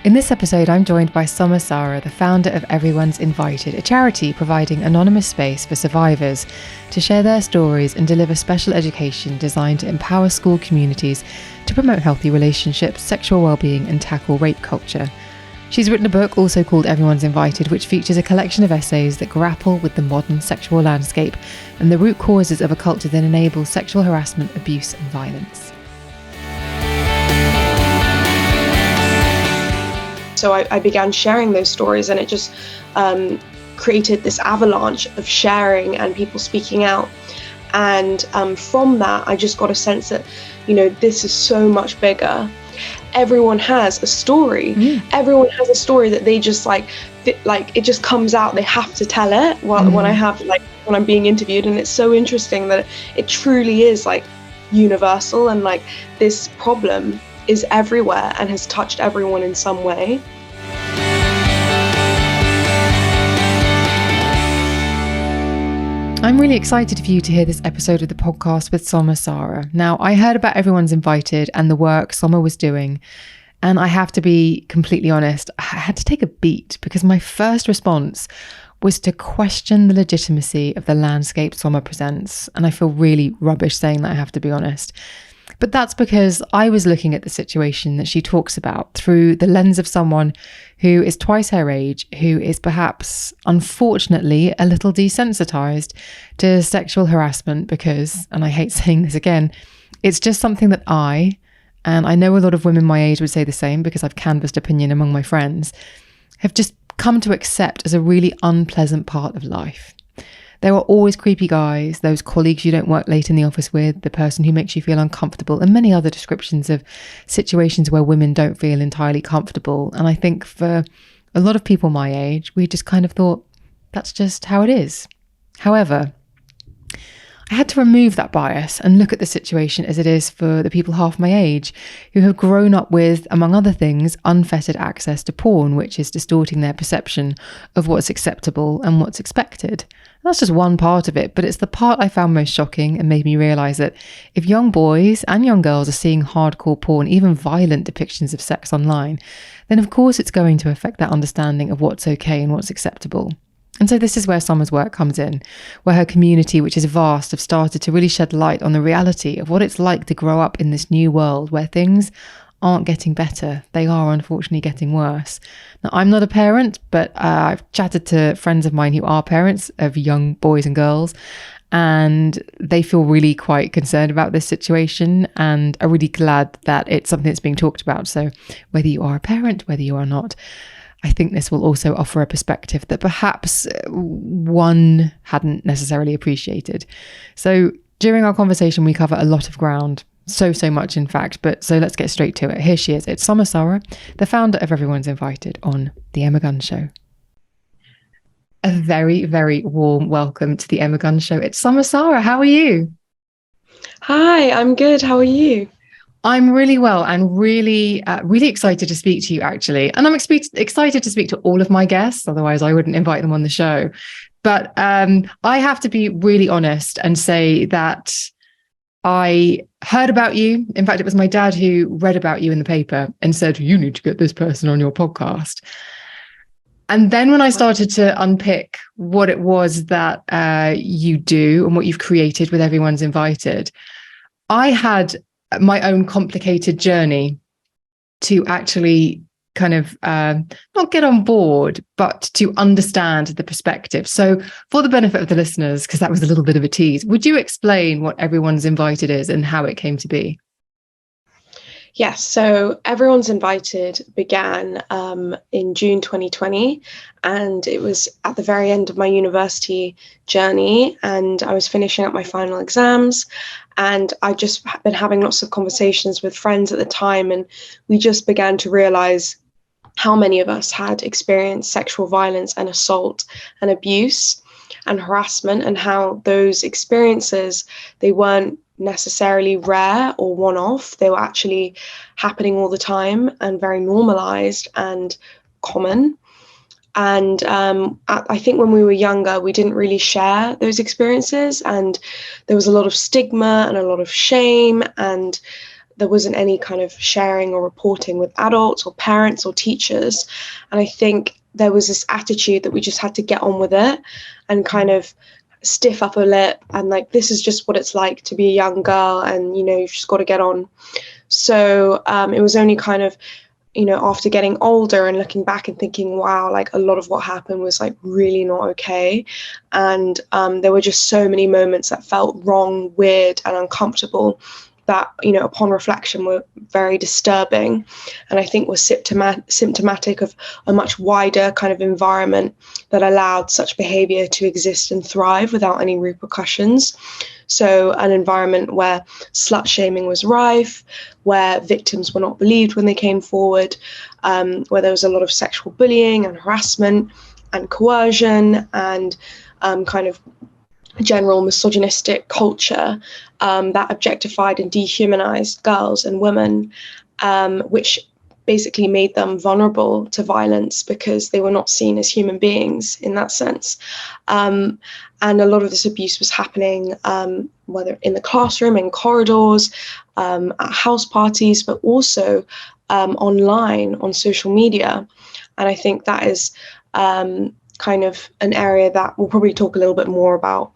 In this episode, I'm joined by Soma Sara, the founder of Everyone's Invited, a charity providing anonymous space for survivors to share their stories and deliver special education designed to empower school communities to promote healthy relationships, sexual well-being, and tackle rape culture. She's written a book also called Everyone's Invited, which features a collection of essays that grapple with the modern sexual landscape and the root causes of a culture that enables sexual harassment, abuse, and violence. So I began sharing those stories, and it just created this avalanche of sharing and people speaking out. And from that, I just got a sense that, this is so much bigger. Everyone has a story. Everyone has a story that they just like it just comes out. They have to tell it. When I'm being interviewed, and it's so interesting that it truly is universal, and this problem is everywhere and has touched everyone in some way. I'm really excited for you to hear this episode of the podcast with Soma Sara. Now, I heard about Everyone's Invited and the work Soma was doing, and I have to be completely honest, I had to take a beat because my first response was to question the legitimacy of the landscape Soma presents. And I feel really rubbish saying that, I have to be honest. But that's because I was looking at the situation that she talks about through the lens of someone who is twice her age, who is perhaps, unfortunately, a little desensitized to sexual harassment because, and I hate saying this again, it's just something that and I know a lot of women my age would say the same because I've canvassed opinion among my friends, have just come to accept as a really unpleasant part of life. There are always creepy guys, those colleagues you don't work late in the office with, the person who makes you feel uncomfortable, and many other descriptions of situations where women don't feel entirely comfortable. And I think for a lot of people my age, we just kind of thought, that's just how it is. However, I had to remove that bias and look at the situation as it is for the people half my age who have grown up with, among other things, unfettered access to porn, which is distorting their perception of what's acceptable and what's expected. And that's just one part of it, but it's the part I found most shocking and made me realise that if young boys and young girls are seeing hardcore porn, even violent depictions of sex online, then of course it's going to affect their understanding of what's okay and what's acceptable. And so this is where Soma's work comes in, where her community, which is vast, have started to really shed light on the reality of what it's like to grow up in this new world where things aren't getting better. They are unfortunately getting worse. Now, I'm not a parent, but I've chatted to friends of mine who are parents of young boys and girls, and they feel really quite concerned about this situation and are really glad that it's something that's being talked about. So whether you are a parent, whether you are not, I think this will also offer a perspective that perhaps one hadn't necessarily appreciated. So during our conversation, we cover a lot of ground, so much in fact, so let's get straight to it. Here she is. It's Soma Sara, the founder of Everyone's Invited on The Emma Gunn Show. A very, very warm welcome to The Emma Gunn Show. It's Soma Sara. How are you? Hi, I'm good. How are you? I'm really well and really excited to speak to you, actually. And I'm excited to speak to all of my guests, otherwise I wouldn't invite them on the show. But I have to be really honest and say that I heard about you. In fact, it was my dad who read about you in the paper and said, you need to get this person on your podcast. And then when I started to unpick what it was that you do and what you've created with Everyone's Invited, I had my own complicated journey to actually kind of not get on board, but to understand the perspective. So for the benefit of the listeners, because that was a little bit of a tease, would you explain what Everyone's Invited is and how it came to be? Yes, so Everyone's Invited began in June 2020, and it was at the very end of my university journey, and I was finishing up my final exams, and I just been having lots of conversations with friends at the time, and we just began to realise how many of us had experienced sexual violence and assault and abuse and harassment, and how those experiences, they weren't necessarily rare or one-off. They were actually happening all the time and very normalized and common. And I think when we were younger, we didn't really share those experiences, and there was a lot of stigma and a lot of shame, and there wasn't any kind of sharing or reporting with adults or parents or teachers. And I think there was this attitude that we just had to get on with it and kind of stiff upper lip and like, this is just what it's like to be a young girl, and, you know, you've just got to get on. So it was only kind of, you know, after getting older and looking back and thinking, wow, like a lot of what happened was like really not okay. And there were just so many moments that felt wrong, weird, and uncomfortable that, you know, upon reflection were very disturbing, and I think was symptomatic of a much wider kind of environment that allowed such behaviour to exist and thrive without any repercussions. So an environment where slut shaming was rife, where victims were not believed when they came forward, where there was a lot of sexual bullying and harassment and coercion and kind of general misogynistic culture that objectified and dehumanized girls and women, which basically made them vulnerable to violence because they were not seen as human beings in that sense. And a lot of this abuse was happening, whether in the classroom, in corridors, at house parties, but also online on social media. And I think that is kind of an area that we'll probably talk a little bit more about,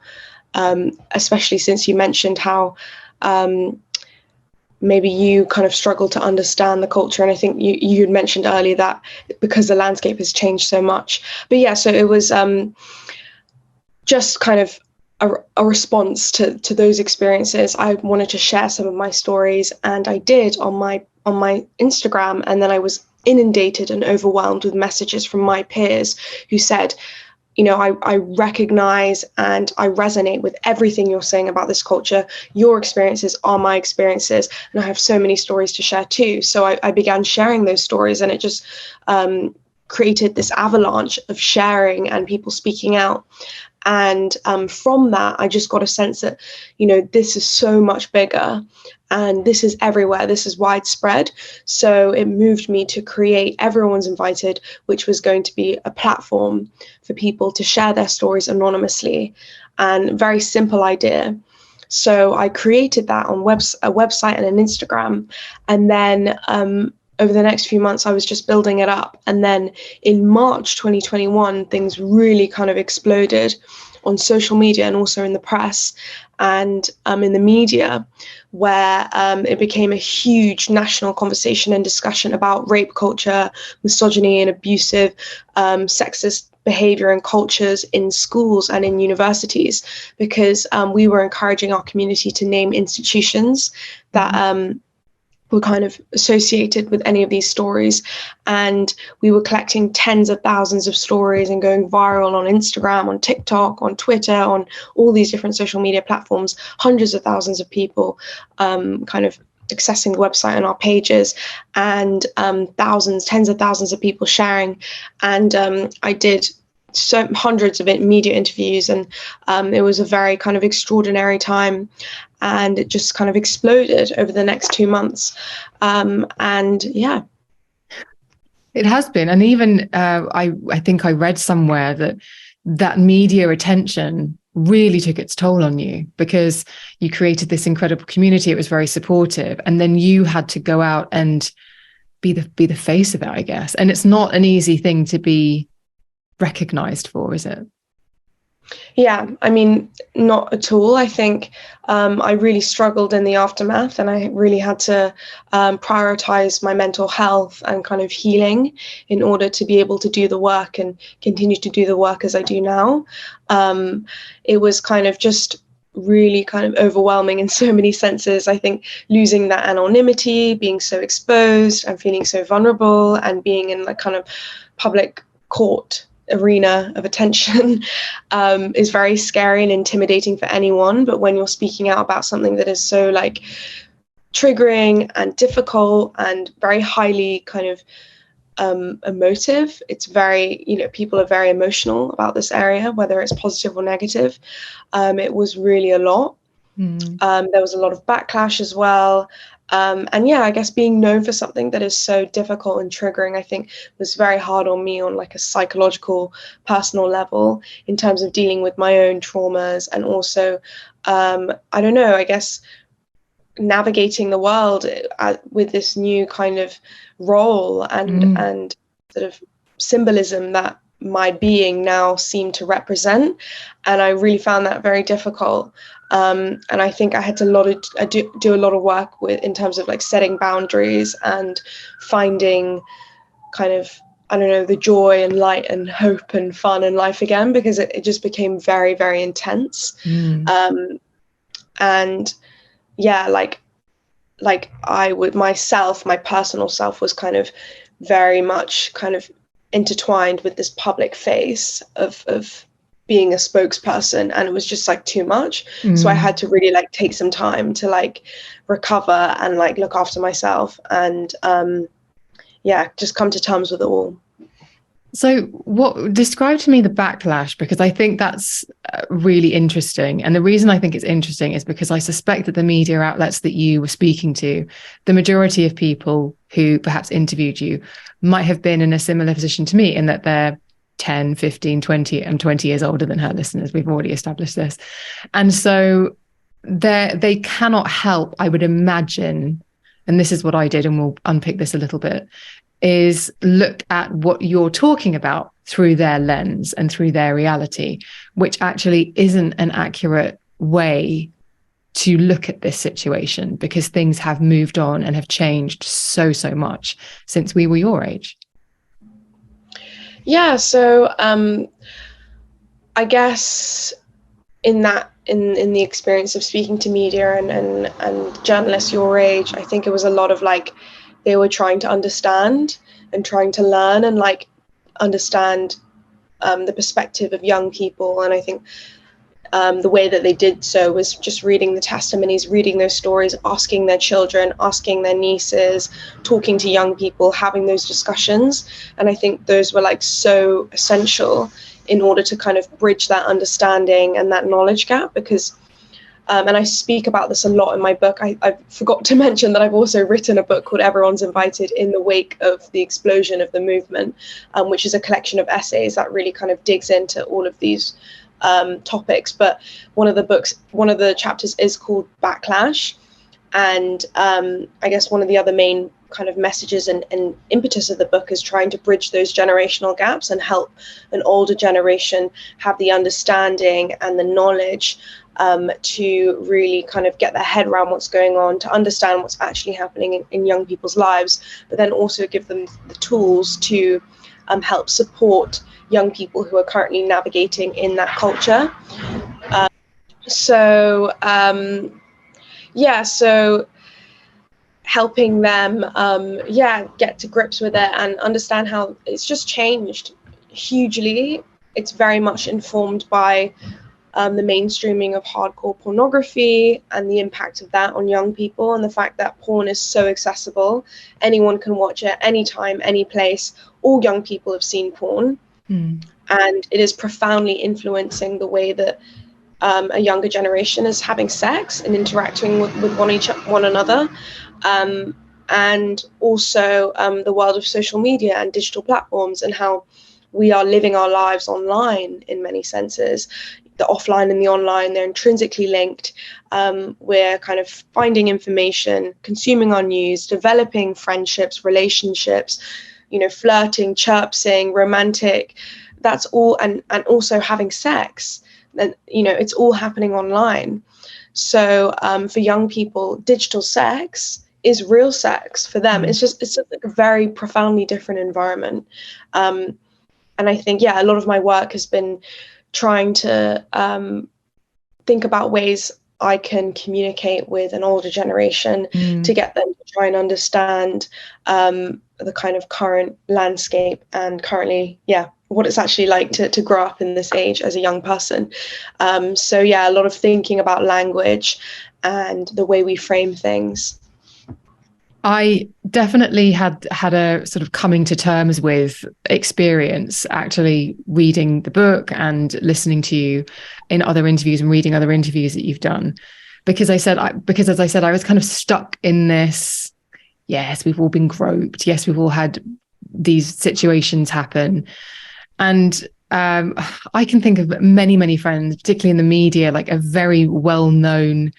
especially since you mentioned how maybe you kind of struggle to understand the culture. And I think you had mentioned earlier that because the landscape has changed so much. But yeah, so it was just kind of a response to those experiences. I wanted to share some of my stories, and I did on my Instagram, and then I was inundated and overwhelmed with messages from my peers who said, you know, I recognize and I resonate with everything you're saying about this culture. Your experiences are my experiences, and I have so many stories to share too. So I began sharing those stories, and it just created this avalanche of sharing and people speaking out. And from that, I just got a sense that, you know, this is so much bigger and this is everywhere. This is widespread. So it moved me to create Everyone's Invited, which was going to be a platform for people to share their stories anonymously, and very simple idea. So I created that on a website and an Instagram. And then over the next few months, I was just building it up. And then in March 2021, things really kind of exploded on social media and also in the press and in the media, where it became a huge national conversation and discussion about rape culture, misogyny and abusive sexist behaviour and cultures in schools and in universities, because we were encouraging our community to name institutions that were kind of associated with any of these stories. And we were collecting tens of thousands of stories and going viral on Instagram, on TikTok, on Twitter, on all these different social media platforms, hundreds of thousands of people kind of accessing the website and our pages, and thousands, tens of thousands of people sharing. And I did hundreds of media interviews, and it was a very kind of extraordinary time, and it just kind of exploded over the next 2 months. And yeah, it has been. And even I think I read somewhere that media attention really took its toll on you, because you created this incredible community. It was very supportive, and then you had to go out and be the face of it, I guess. And it's not an easy thing to be recognized for, is it? Yeah, I mean, not at all. I think I really struggled in the aftermath, and I really had to prioritize my mental health and kind of healing in order to be able to do the work and continue to do the work as I do now. It was kind of just really kind of overwhelming in so many senses. I think losing that anonymity, being so exposed and feeling so vulnerable, and being in the kind of public court arena of attention is very scary and intimidating for anyone. But when you're speaking out about something that is so like triggering and difficult and very highly kind of emotive, it's very, you know, people are very emotional about this area, whether it's positive or negative. It was really a lot. There was a lot of backlash as well. And yeah, I guess being known for something that is so difficult and triggering, I think was very hard on me on like a psychological, personal level, in terms of dealing with my own traumas. And also, I don't know, I guess navigating the world with this new kind of role and sort of symbolism that my being now seemed to represent. And I really found that very difficult. And I think I had to do a lot of work with, in terms of like setting boundaries and finding kind of, I don't know, the joy and light and hope and fun in life again, because it just became very, very intense. And yeah, like I would, myself, my personal self was kind of very much kind of intertwined with this public face of being a spokesperson, and it was just like too much. So I had to really like take some time to like recover and like look after myself and just come to terms with it all. So describe to me the backlash, because I think that's really interesting. And the reason I think it's interesting is because I suspect that the media outlets that you were speaking to, the majority of people who perhaps interviewed you might have been in a similar position to me, in that they're 10, 15, 20, I'm 20 years older than her listeners. We've already established this. And so they cannot help, I would imagine, and this is what I did, and we'll unpick this a little bit, is look at what you're talking about through their lens and through their reality, which actually isn't an accurate way to look at this situation, because things have moved on and have changed so much since we were your age. Yeah, so I guess in the experience of speaking to media and journalists your age, I think it was a lot of like, they were trying to understand and trying to learn and like understand the perspective of young people. And I think the way that they did so was just reading the testimonies, reading those stories, asking their children, asking their nieces, talking to young people, having those discussions. And I think those were like so essential in order to kind of bridge that understanding and that knowledge gap, because and I speak about this a lot in my book. I forgot to mention that I've also written a book called Everyone's Invited in the wake of the explosion of the movement, which is a collection of essays that really kind of digs into all of these topics. But one of the chapters is called Backlash. And I guess one of the other main kind of messages and impetus of the book is trying to bridge those generational gaps and help an older generation have the understanding and the knowledge to really kind of get their head around what's going on, to understand what's actually happening in young people's lives, but then also give them the tools to help support young people who are currently navigating in that culture. So helping them get to grips with it and understand how it's just changed hugely. It's very much informed by the mainstreaming of hardcore pornography and the impact of that on young people, and the fact that porn is so accessible. Anyone can watch it anytime, any place. All young people have seen porn. And it is profoundly influencing the way that a younger generation is having sex and interacting with one another. And also the world of social media and digital platforms, and how we are living our lives online in many senses. The offline and the online, they're intrinsically linked. We're kind of finding information, consuming our news, developing friendships, relationships, flirting, chirpsing, romantic. That's all, and also having sex. And it's all happening online. So for young people, digital sex is real sex for them. It's like a very profoundly different environment. And I think, a lot of my work has been trying to think about ways I can communicate with an older generation to get them to try and understand the kind of current landscape and currently, what it's actually like to grow up in this age as a young person. So a lot of thinking about language and the way we frame things. I definitely had a sort of coming to terms with experience actually reading the book and listening to you in other interviews and reading other interviews that you've done, because as I said, I was kind of stuck in this. Yes, we've all been groped. Yes, we've all had these situations happen. And I can think of many friends, particularly in the media, like a very well-known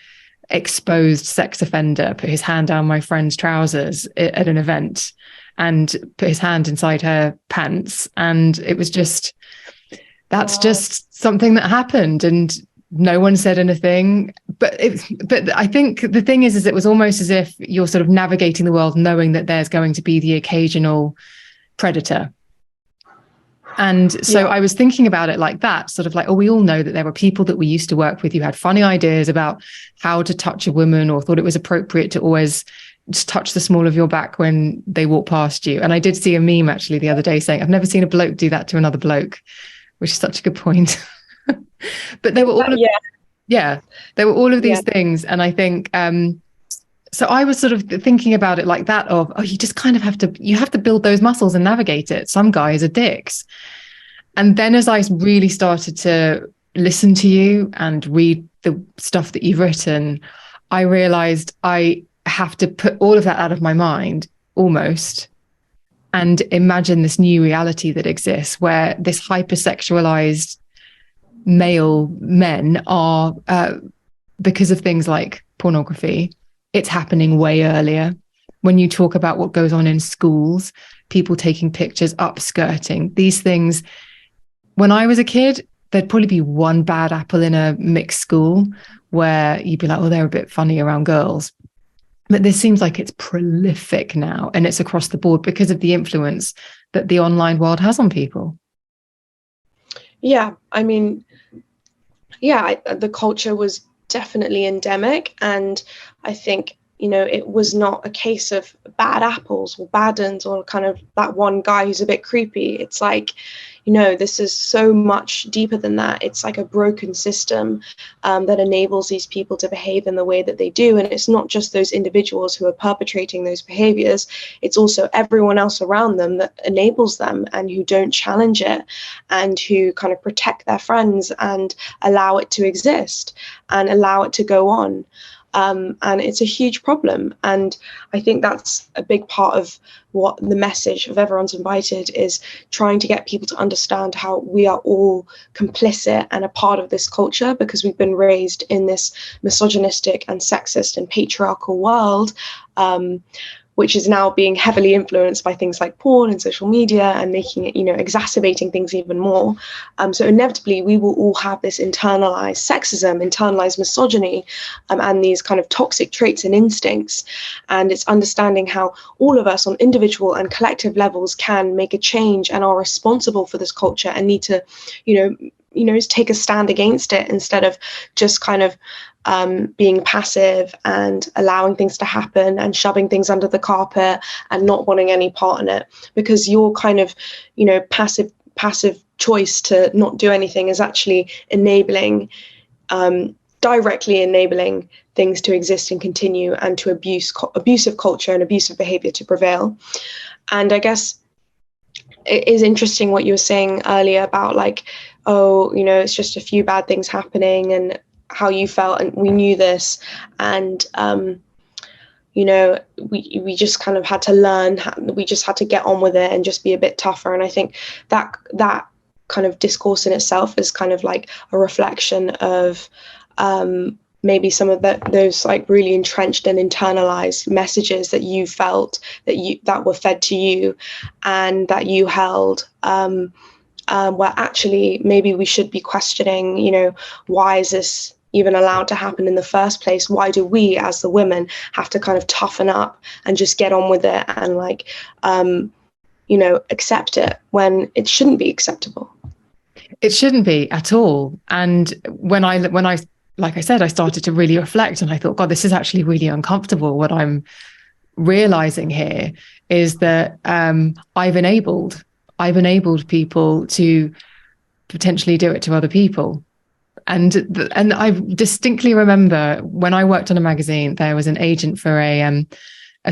exposed sex offender put his hand down my friend's trousers at an event and put his hand inside her pants. And it was just, that's just something that happened. And no one said anything. But I think the thing is it was almost as if you're sort of navigating the world knowing that there's going to be the occasional predator. And so I was thinking about it like that, sort of like, oh, we all know that there were people that we used to work with who had funny ideas about how to touch a woman, or thought it was appropriate to always just touch the small of your back when they walk past you. And I did see a meme actually the other day saying, I've never seen a bloke do that to another bloke, which is such a good point. But they were all there were all of these things. And I think so I was sort of thinking about it like that of, oh, you just kind of have to build those muscles and navigate it. Some guys are dicks. And then as I really started to listen to you and read the stuff that you've written, I realized I have to put all of that out of my mind almost and imagine this new reality that exists where this hypersexualized male men are, because of things like pornography, it's happening way earlier. When you talk about what goes on in schools, people taking pictures, upskirting, these things. When I was a kid, there'd probably be one bad apple in a mixed school where you'd be like, oh, they're a bit funny around girls. But this seems like it's prolific now, and it's across the board because of the influence that the online world has on people. Yeah, I mean, the culture was definitely endemic, and I think, you know, it was not a case of bad apples or bad uns or kind of that one guy who's a bit creepy. It's like, you know, this is so much deeper than that. It's like a broken system that enables these people to behave in the way that they do. And it's not just those individuals who are perpetrating those behaviors. It's also everyone else around them that enables them and who don't challenge it and who kind of protect their friends and allow it to exist and allow it to go on. And it's a huge problem. And I think that's a big part of what the message of Everyone's Invited is, trying to get people to understand how we are all complicit and a part of this culture, because we've been raised in this misogynistic and sexist and patriarchal world, which is now being heavily influenced by things like porn and social media and making it, you know, exacerbating things even more. So inevitably, we will all have this internalized sexism, internalized misogyny, and these kind of toxic traits and instincts. And it's understanding how all of us on individual and collective levels can make a change and are responsible for this culture and need to, you know, take a stand against it instead of just kind of being passive and allowing things to happen and shoving things under the carpet and not wanting any part in it, because your kind of, you know, passive choice to not do anything is actually enabling, directly enabling things to exist and continue, and to abusive culture and abusive behavior to prevail. And I guess it is interesting what you were saying earlier about like, oh, you know, it's just a few bad things happening, and how you felt, and we knew this, and you know, we just kind of had to learn, we just had to get on with it and just be a bit tougher. And I think that kind of discourse in itself is kind of like a reflection of maybe some of those like really entrenched and internalized messages that you felt that were fed to you and that you held, where actually maybe we should be questioning, you know, why is this even allowed to happen in the first place? Why do we as the women have to kind of toughen up and just get on with it and like, you know, accept it when it shouldn't be acceptable? It shouldn't be at all. And when I, like I said, I started to really reflect, and I thought, God, this is actually really uncomfortable. What I'm realizing here is that I've enabled people to potentially do it to other people. And I distinctly remember when I worked on a magazine, there was an agent for a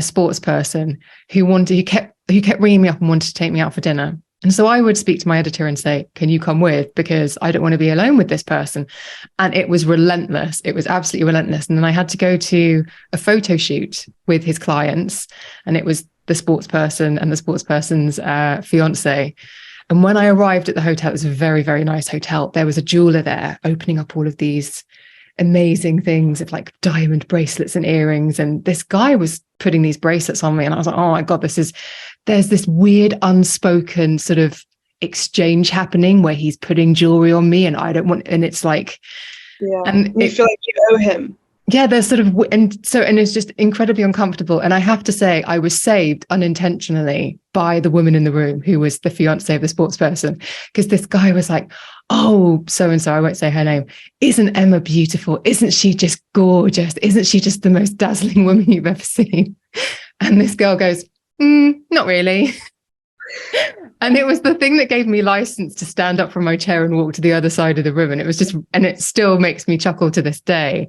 sports person who kept ringing me up and wanted to take me out for dinner. And so I would speak to my editor and say, can you come with? Because I don't want to be alone with this person. And it was relentless. It was absolutely relentless. And then I had to go to a photo shoot with his clients, and it was the sports person and the sports person's fiance. And when I arrived at the hotel, it was a very, very nice hotel. There was a jeweler there opening up all of these amazing things of like diamond bracelets and earrings. And this guy was putting these bracelets on me. And I was like, oh my God, there's this weird unspoken sort of exchange happening where he's putting jewelry on me and I don't want, and it's like, yeah, and you feel like you owe him. Yeah, there's sort of, and it's just incredibly uncomfortable. And I have to say, I was saved unintentionally by the woman in the room who was the fiance of the sports person, because this guy was like, oh, so and so, I won't say her name, isn't Emma beautiful? Isn't she just gorgeous? Isn't she just the most dazzling woman you've ever seen? And this girl goes, not really. And it was the thing that gave me license to stand up from my chair and walk to the other side of the room. And it was just, and it still makes me chuckle to this day.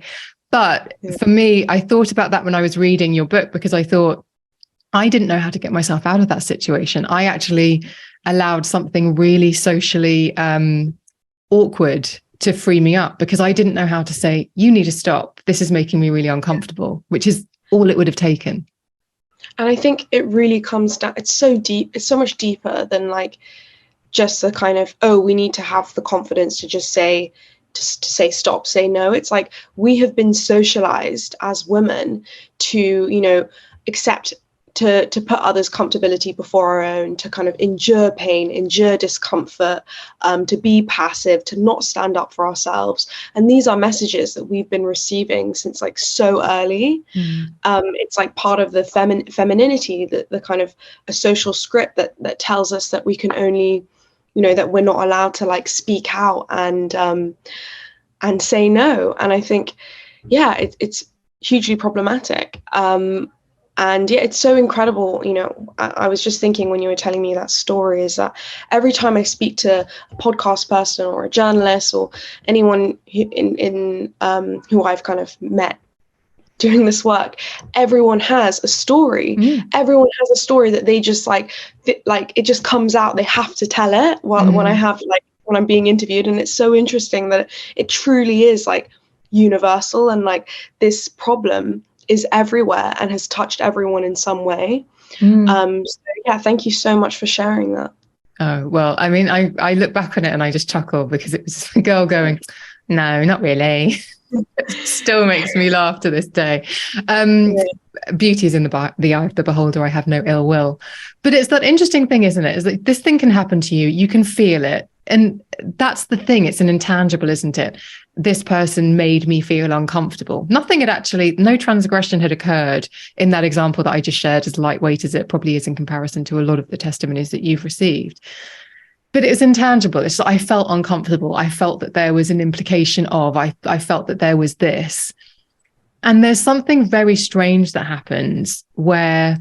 But for me, I thought about that when I was reading your book, because I thought I didn't know how to get myself out of that situation. I actually allowed something really socially awkward to free me up, because I didn't know how to say, you need to stop. This is making me really uncomfortable, which is all it would have taken. And I think it really comes down, it's so deep, it's so much deeper than like just the kind of, oh, we need to have the confidence to just say, to say stop, say no. It's like we have been socialized as women to, you know, accept, to put others' comfortability before our own, to kind of endure pain, endure discomfort, to be passive, to not stand up for ourselves. And these are messages that we've been receiving since like so early. It's like part of the femininity, the kind of a social script that tells us that we can only, you know, that we're not allowed to like speak out and say no. And I think, yeah, it's hugely problematic. And yeah, it's so incredible. You know, I was just thinking when you were telling me that story, is that every time I speak to a podcast person or a journalist or anyone who I've kind of met doing this work, everyone has a story. Everyone has a story that they just like it just comes out. They have to tell it when I'm being interviewed. And it's so interesting that it truly is like universal, and like this problem is everywhere and has touched everyone in some way. So yeah, thank you so much for sharing that. Oh, well, I mean, I look back on it and I just chuckle, because it was a girl going, no, not really. It still makes me laugh to this day. Beauty is in the eye of the beholder. I have no ill will. But it's that interesting thing, isn't it? Is that this thing can happen to you. You can feel it. And that's the thing. It's an intangible, isn't it? This person made me feel uncomfortable. No transgression had occurred in that example that I just shared, as lightweight as it probably is in comparison to a lot of the testimonies that you've received. But it's intangible. It's I felt uncomfortable. I felt that there was an implication of, I felt that there was this. And there's something very strange that happens where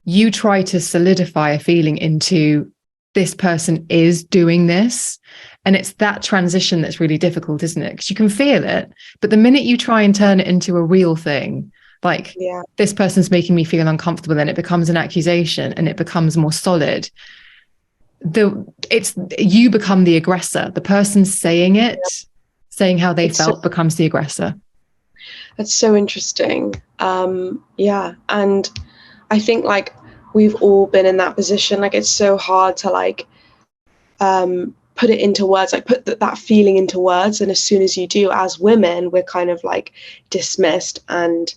you try to solidify a feeling into, this person is doing this. And it's that transition that's really difficult, isn't it? Because you can feel it. But the minute you try and turn it into a real thing, like this person's making me feel uncomfortable, then it becomes an accusation and it becomes more solid. You become the aggressor. The person saying it, saying how they felt, becomes the aggressor. That's so interesting. Yeah. And I think like we've all been in that position. Like it's so hard to like put it into words, like put that feeling into words. And as soon as you do, as women, we're kind of like dismissed and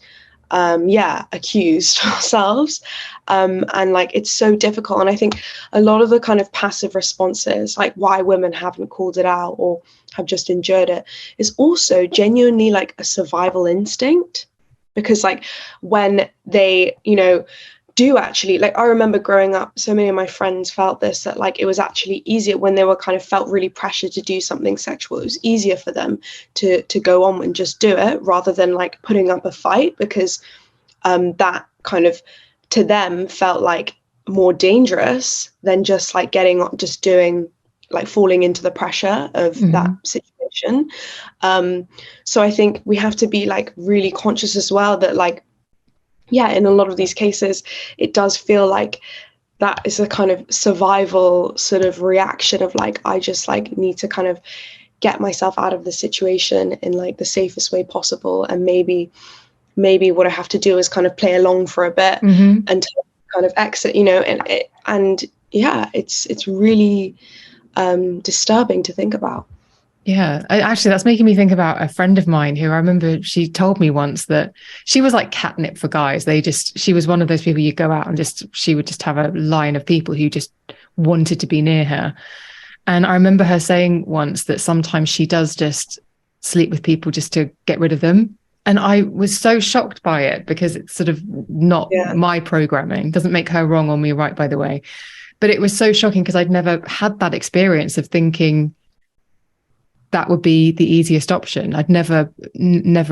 accused ourselves. And like it's so difficult. And I think a lot of the kind of passive responses, like why women haven't called it out or have just endured it, is also genuinely like a survival instinct. Because like when they, you know, do actually, like I remember growing up, so many of my friends felt this, that like it was actually easier when they were kind of felt really pressured to do something sexual. It was easier for them to go on and just do it rather than like putting up a fight, because that kind of to them felt like more dangerous than just like doing like falling into the pressure of that situation. So I think we have to be like really conscious as well that like, yeah, in a lot of these cases, it does feel like that is a kind of survival sort of reaction of like, I just like need to kind of get myself out of the situation in like the safest way possible. And maybe what I have to do is kind of play along for a bit until kind of exit, you know, and yeah, it's really disturbing to think about. Yeah, actually, that's making me think about a friend of mine who I remember she told me once that she was like catnip for guys. She was one of those people you go out and she would just have a line of people who just wanted to be near her. And I remember her saying once that sometimes she does just sleep with people just to get rid of them. And I was so shocked by it because it's sort of not Yeah. my programming. Doesn't make her wrong or me right, by the way. But it was so shocking because I'd never had that experience of thinking that would be the easiest option. I'd never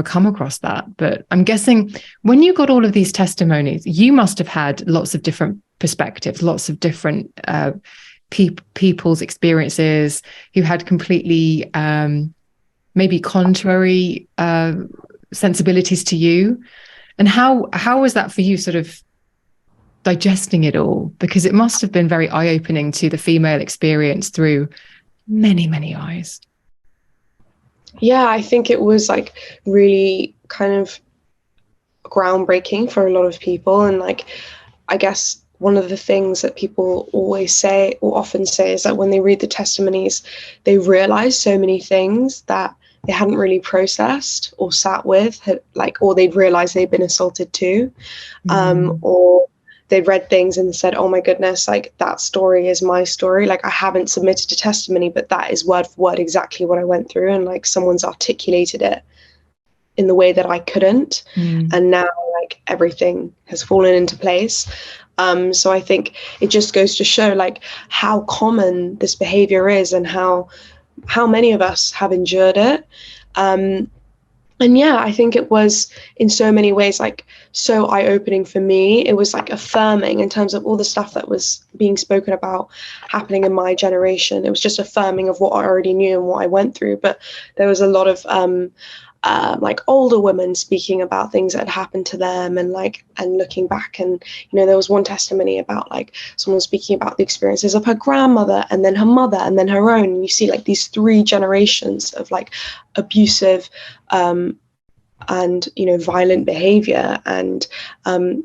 come across that. But I'm guessing when you got all of these testimonies, you must have had lots of different perspectives, lots of different people's experiences who had completely maybe contrary sensibilities to you. And how was that for you, sort of digesting it all? Because it must have been very eye-opening to the female experience through many, many eyes. Yeah, I think it was like really kind of groundbreaking for a lot of people. And like, I guess one of the things that people always say or often say is that when they read the testimonies, they realize so many things that they hadn't really processed or sat with, like, or they'd realized they'd been assaulted too, or they'd read things and said, oh my goodness, like that story is my story. Like I haven't submitted a testimony, but that is word for word exactly what I went through. And like someone's articulated it in the way that I couldn't. And now like everything has fallen into place. So I think it just goes to show like how common this behavior is and how many of us have endured it. And yeah, I think it was in so many ways like so eye-opening for me. It was like affirming in terms of all the stuff that was being spoken about happening in my generation. It was just affirming of what I already knew and what I went through. But there was a lot of like older women speaking about things that had happened to them and looking back. And, you know, there was one testimony about like someone speaking about the experiences of her grandmother and then her mother and then her own. And you see like these 3 generations of like abusive and, you know, violent behavior. And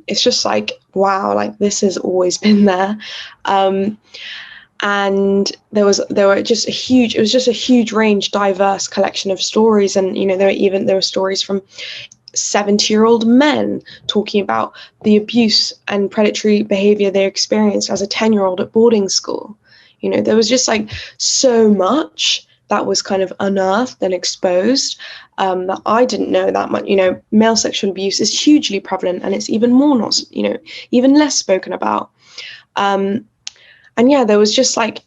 it's just like, wow, like this has always been there. And there were just it was just a huge range, diverse collection of stories. And, you know, there were stories from 70-year-old men talking about the abuse and predatory behavior they experienced as a 10-year-old at boarding school. You know, there was just like so much that was kind of unearthed and exposed that I didn't know that much. You know, male sexual abuse is hugely prevalent and it's even more not, you know, even less spoken about. And yeah, there was just like,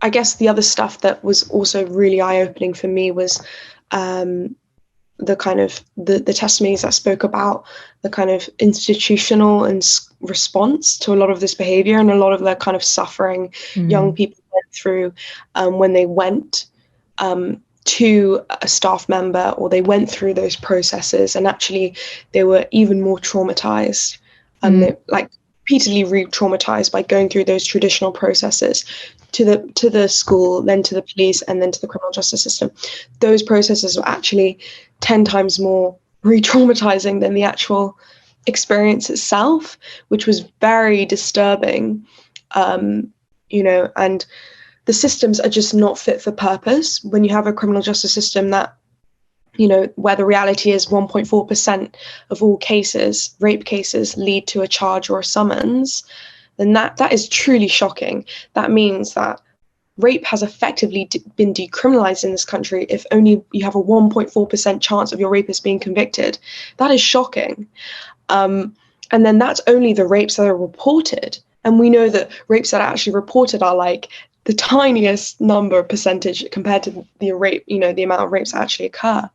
I guess the other stuff that was also really eye-opening for me was the kind of the testimonies that spoke about the kind of institutional and response to a lot of this behavior and a lot of the kind of suffering young people went through when they went to a staff member or they went through those processes, and actually they were even more traumatized. They, like, repeatedly re-traumatized by going through those traditional processes to the school, then to the police, and then to the criminal justice system. Those processes were actually 10 times more re-traumatizing than the actual experience itself, which was very disturbing. You know, and the systems are just not fit for purpose when you have a criminal justice system that, you know, where the reality is 1.4% of all cases, rape cases, lead to a charge or a summons, then that is truly shocking. That means that rape has effectively been decriminalized in this country if only you have a 1.4% chance of your rapist being convicted. That is shocking. And then that's only the rapes that are reported. And we know that rapes that are actually reported are like the tiniest number percentage compared to the rape, you know, the amount of rapes that actually occur.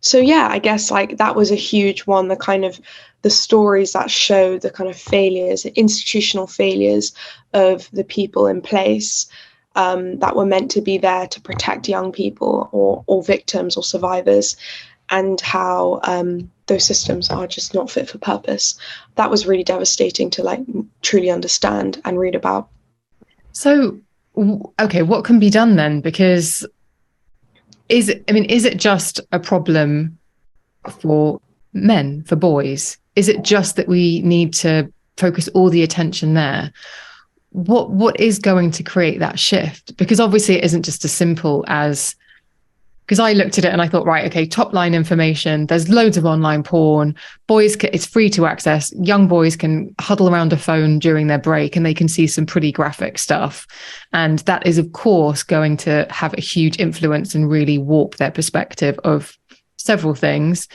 So yeah, I guess like that was a huge one, the kind of the stories that show the kind of failures, the institutional failures of the people in place that were meant to be there to protect young people or victims or survivors, and how those systems are just not fit for purpose. That was really devastating to like truly understand and read about. So, okay, what can be done then? Because is it just a problem for men, for boys? Is it just that we need to focus all the attention there? what is going to create that shift? Because obviously it isn't just as simple as, because I looked at it and I thought, right, okay, top line information, there's loads of online porn. It's free to access. Young boys can huddle around a phone during their break and they can see some pretty graphic stuff. And that is, of course, going to have a huge influence and really warp their perspective of several things,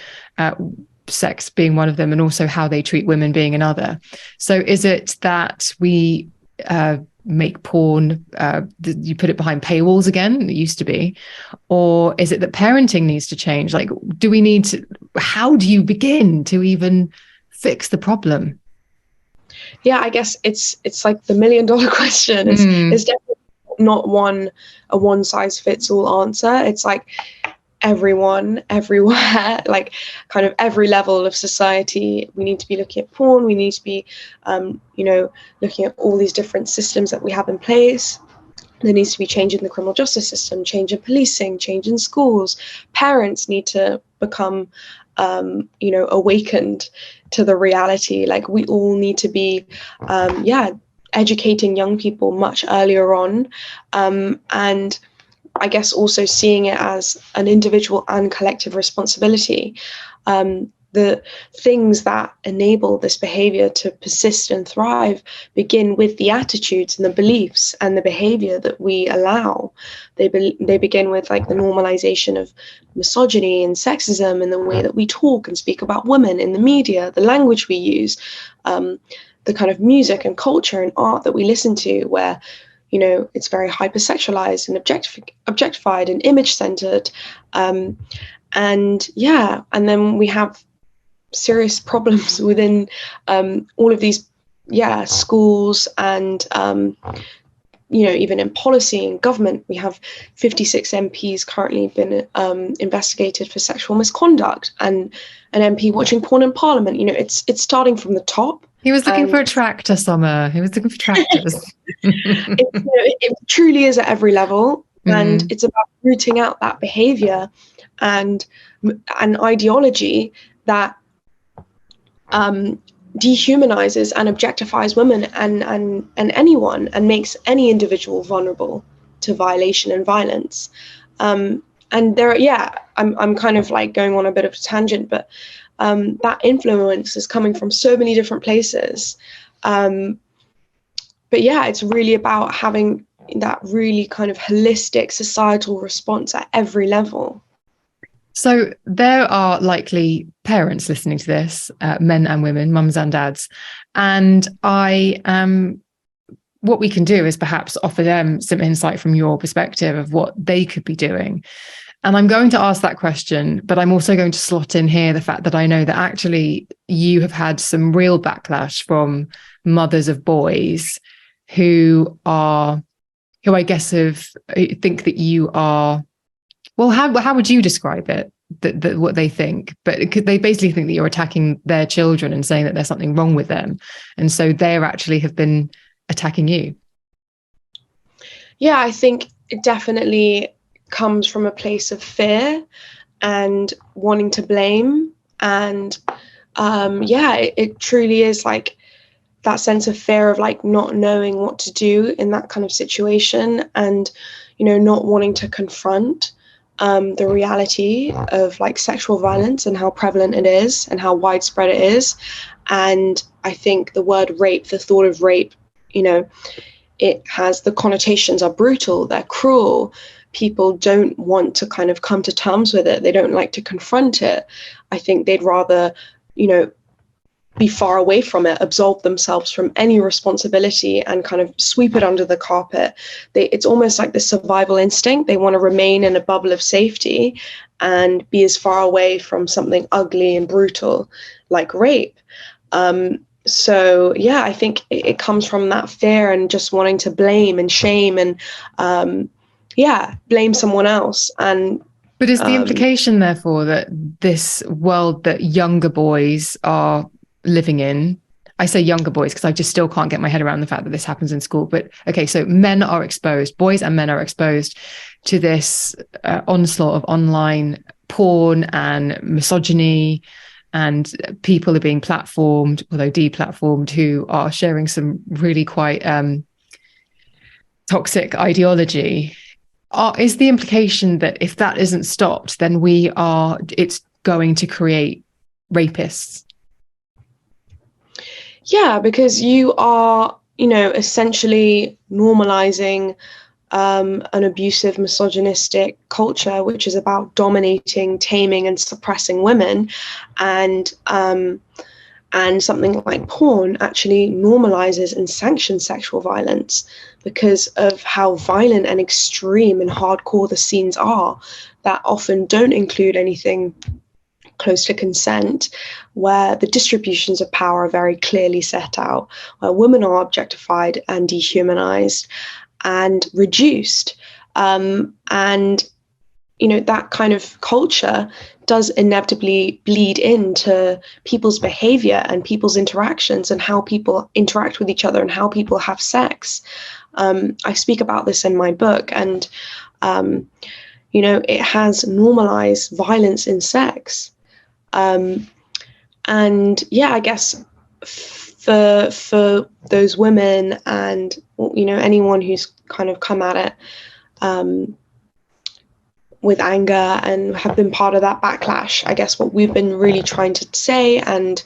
sex being one of them, and also how they treat women being another. So is it that we make porn, you put it behind paywalls again, it used to be, or is it that parenting needs to change? Like, do we need to, how do you begin to even fix the problem? Yeah, I guess it's like the $1,000,000 question. It's definitely not a one size fits all answer. It's like everyone, everywhere, like kind of every level of society, we need to be looking at porn. We need to be, looking at all these different systems that we have in place. There needs to be change in the criminal justice system, change in policing, change in schools. Parents need to become, awakened to the reality. Like, we all need to be, educating young people much earlier on, and I guess also seeing it as an individual and collective responsibility. The things that enable this behavior to persist and thrive begin with the attitudes and the beliefs and the behavior that we allow. They begin with like the normalization of misogyny and sexism and the way that we talk and speak about women in the media, the language we use, the kind of music and culture and art that we listen to, where it's very hypersexualized and objectified and image-centered. And then we have serious problems within all of these, schools and, even in policy and government. We have 56 MPs currently been investigated for sexual misconduct, and an MP watching porn in Parliament. It's starting from the top. He was looking for a tractor, Summer. He was looking for tractors. It truly is at every level. And it's about rooting out that behavior and an ideology that dehumanizes and objectifies women and anyone, and makes any individual vulnerable to violation and violence. And there, I'm kind of like going on a bit of a tangent, but that influence is coming from so many different places. But it's really about having that really kind of holistic societal response at every level. So there are likely parents listening to this, men and women, mums and dads. And what we can do is perhaps offer them some insight from your perspective of what they could be doing. And I'm going to ask that question, but I'm also going to slot in here the fact that I know that actually you have had some real backlash from mothers of boys who I guess think that you are, well, how would you describe it, that what they think? But they basically think that you're attacking their children and saying that there's something wrong with them. And so they actually have been attacking you. Yeah, I think it definitely comes from a place of fear and wanting to blame. And it truly is like that sense of fear of like not knowing what to do in that kind of situation, and not wanting to confront the reality of like sexual violence and how prevalent it is and how widespread it is. And I think the word rape, the thought of rape, it has, the connotations are brutal, they're cruel. People don't want to kind of come to terms with it. They don't like to confront it. I think they'd rather, be far away from it, absolve themselves from any responsibility and kind of sweep it under the carpet. It's almost like the survival instinct. They want to remain in a bubble of safety and be as far away from something ugly and brutal like rape. I think it comes from that fear and just wanting to blame and shame and blame someone else. But is the implication therefore that this world that younger boys are living in, I say younger boys because I just still can't get my head around the fact that this happens in school, but okay, so men are exposed, boys and men are exposed to this onslaught of online porn and misogyny, and people are being platformed, although deplatformed, who are sharing some really quite toxic ideology, is the implication that if that isn't stopped, then it's going to create rapists? Yeah, because you are, essentially normalizing an abusive, misogynistic culture, which is about dominating, taming, and suppressing women, and something like porn actually normalizes and sanctions sexual violence because of how violent and extreme and hardcore the scenes are, that often don't include anything close to consent, where the distributions of power are very clearly set out, where women are objectified and dehumanized and reduced. And that kind of culture does inevitably bleed into people's behavior and people's interactions and how people interact with each other and how people have sex. I speak about this in my book, and it has normalized violence in sex. And yeah, I guess for those women and anyone who's kind of come at it with anger and have been part of that backlash, I guess what we've been really trying to say and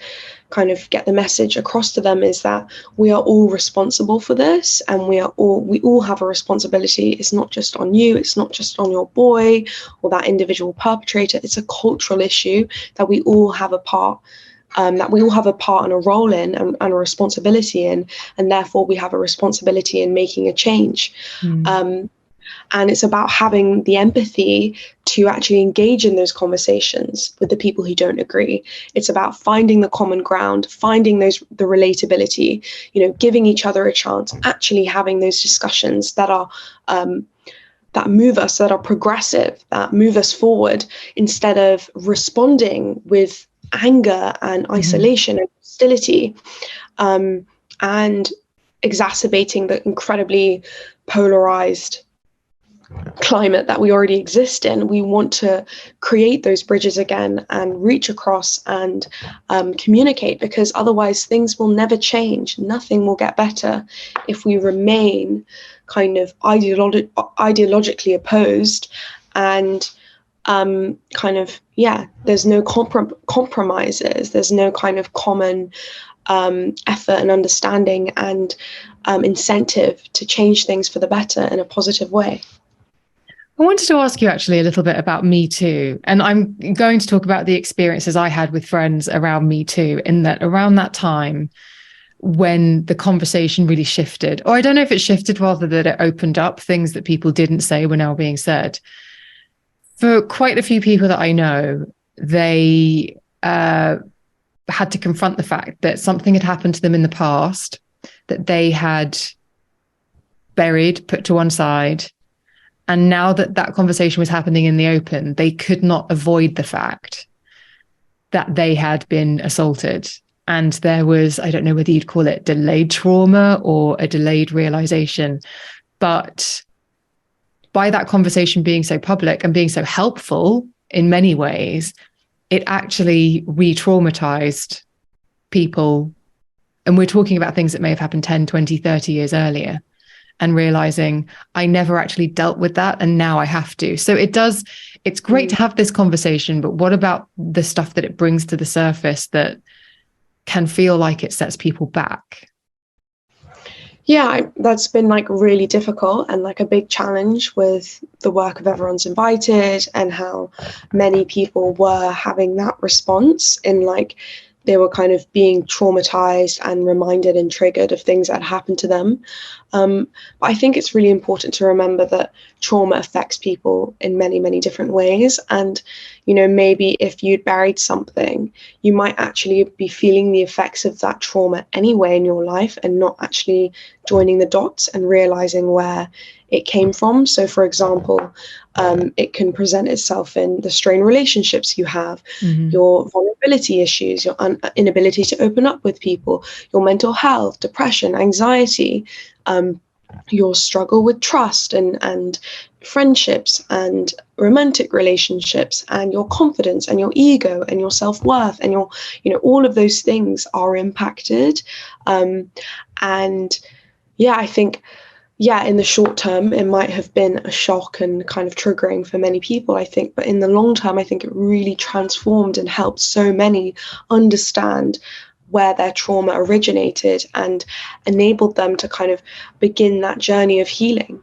kind of get the message across to them is that we are all responsible for this, and we all have a responsibility. It's not just on you, it's not just on your boy or that individual perpetrator. It's a cultural issue that we all have a part and a role in, and a responsibility in, and therefore we have a responsibility in making a change. And it's about having the empathy to actually engage in those conversations with the people who don't agree. It's about finding the common ground, finding the relatability, giving each other a chance, actually having those discussions that are that move us, that are progressive, that move us forward, instead of responding with anger and isolation and hostility, and exacerbating the incredibly polarized climate that we already exist in. We want to create those bridges again and reach across and communicate, because otherwise things will never change. Nothing will get better if we remain kind of ideologically opposed and there's no compromises, there's no kind of common effort and understanding and incentive to change things for the better in a positive way. I wanted to ask you actually a little bit about Me Too, and I'm going to talk about the experiences I had with friends around Me Too, in that around that time when the conversation really shifted, or I don't know if it shifted, rather that it opened up, things that people didn't say were now being said. For quite a few people that I know, they had to confront the fact that something had happened to them in the past that they had buried, put to one side. And now that that conversation was happening in the open, they could not avoid the fact that they had been assaulted. And there was, I don't know whether you'd call it delayed trauma or a delayed realization, but by that conversation being so public and being so helpful in many ways, it actually re-traumatized people. And we're talking about things that may have happened 10, 20, 30 years earlier, and realizing I never actually dealt with that, and now I have to. So it's great to have this conversation, but what about the stuff that it brings to the surface that can feel like it sets people back? Yeah, that's been like really difficult and like a big challenge with the work of Everyone's Invited, and how many people were having that response in like they were kind of being traumatized and reminded and triggered of things that happened to them. But I think it's really important to remember that trauma affects people in many, many different ways. And, maybe if you'd buried something, you might actually be feeling the effects of that trauma anyway in your life, and not actually joining the dots and realizing where it came from. So, for example, it can present itself in the strained relationships you have, your vulnerability issues, your inability to open up with people, your mental health, depression, anxiety, your struggle with trust and friendships and romantic relationships, and your confidence and your ego and your self-worth, and your, all of those things are impacted. And yeah, I think yeah, in the short term, it might have been a shock and kind of triggering for many people, I think. But in the long term, I think it really transformed and helped so many understand where their trauma originated and enabled them to kind of begin that journey of healing.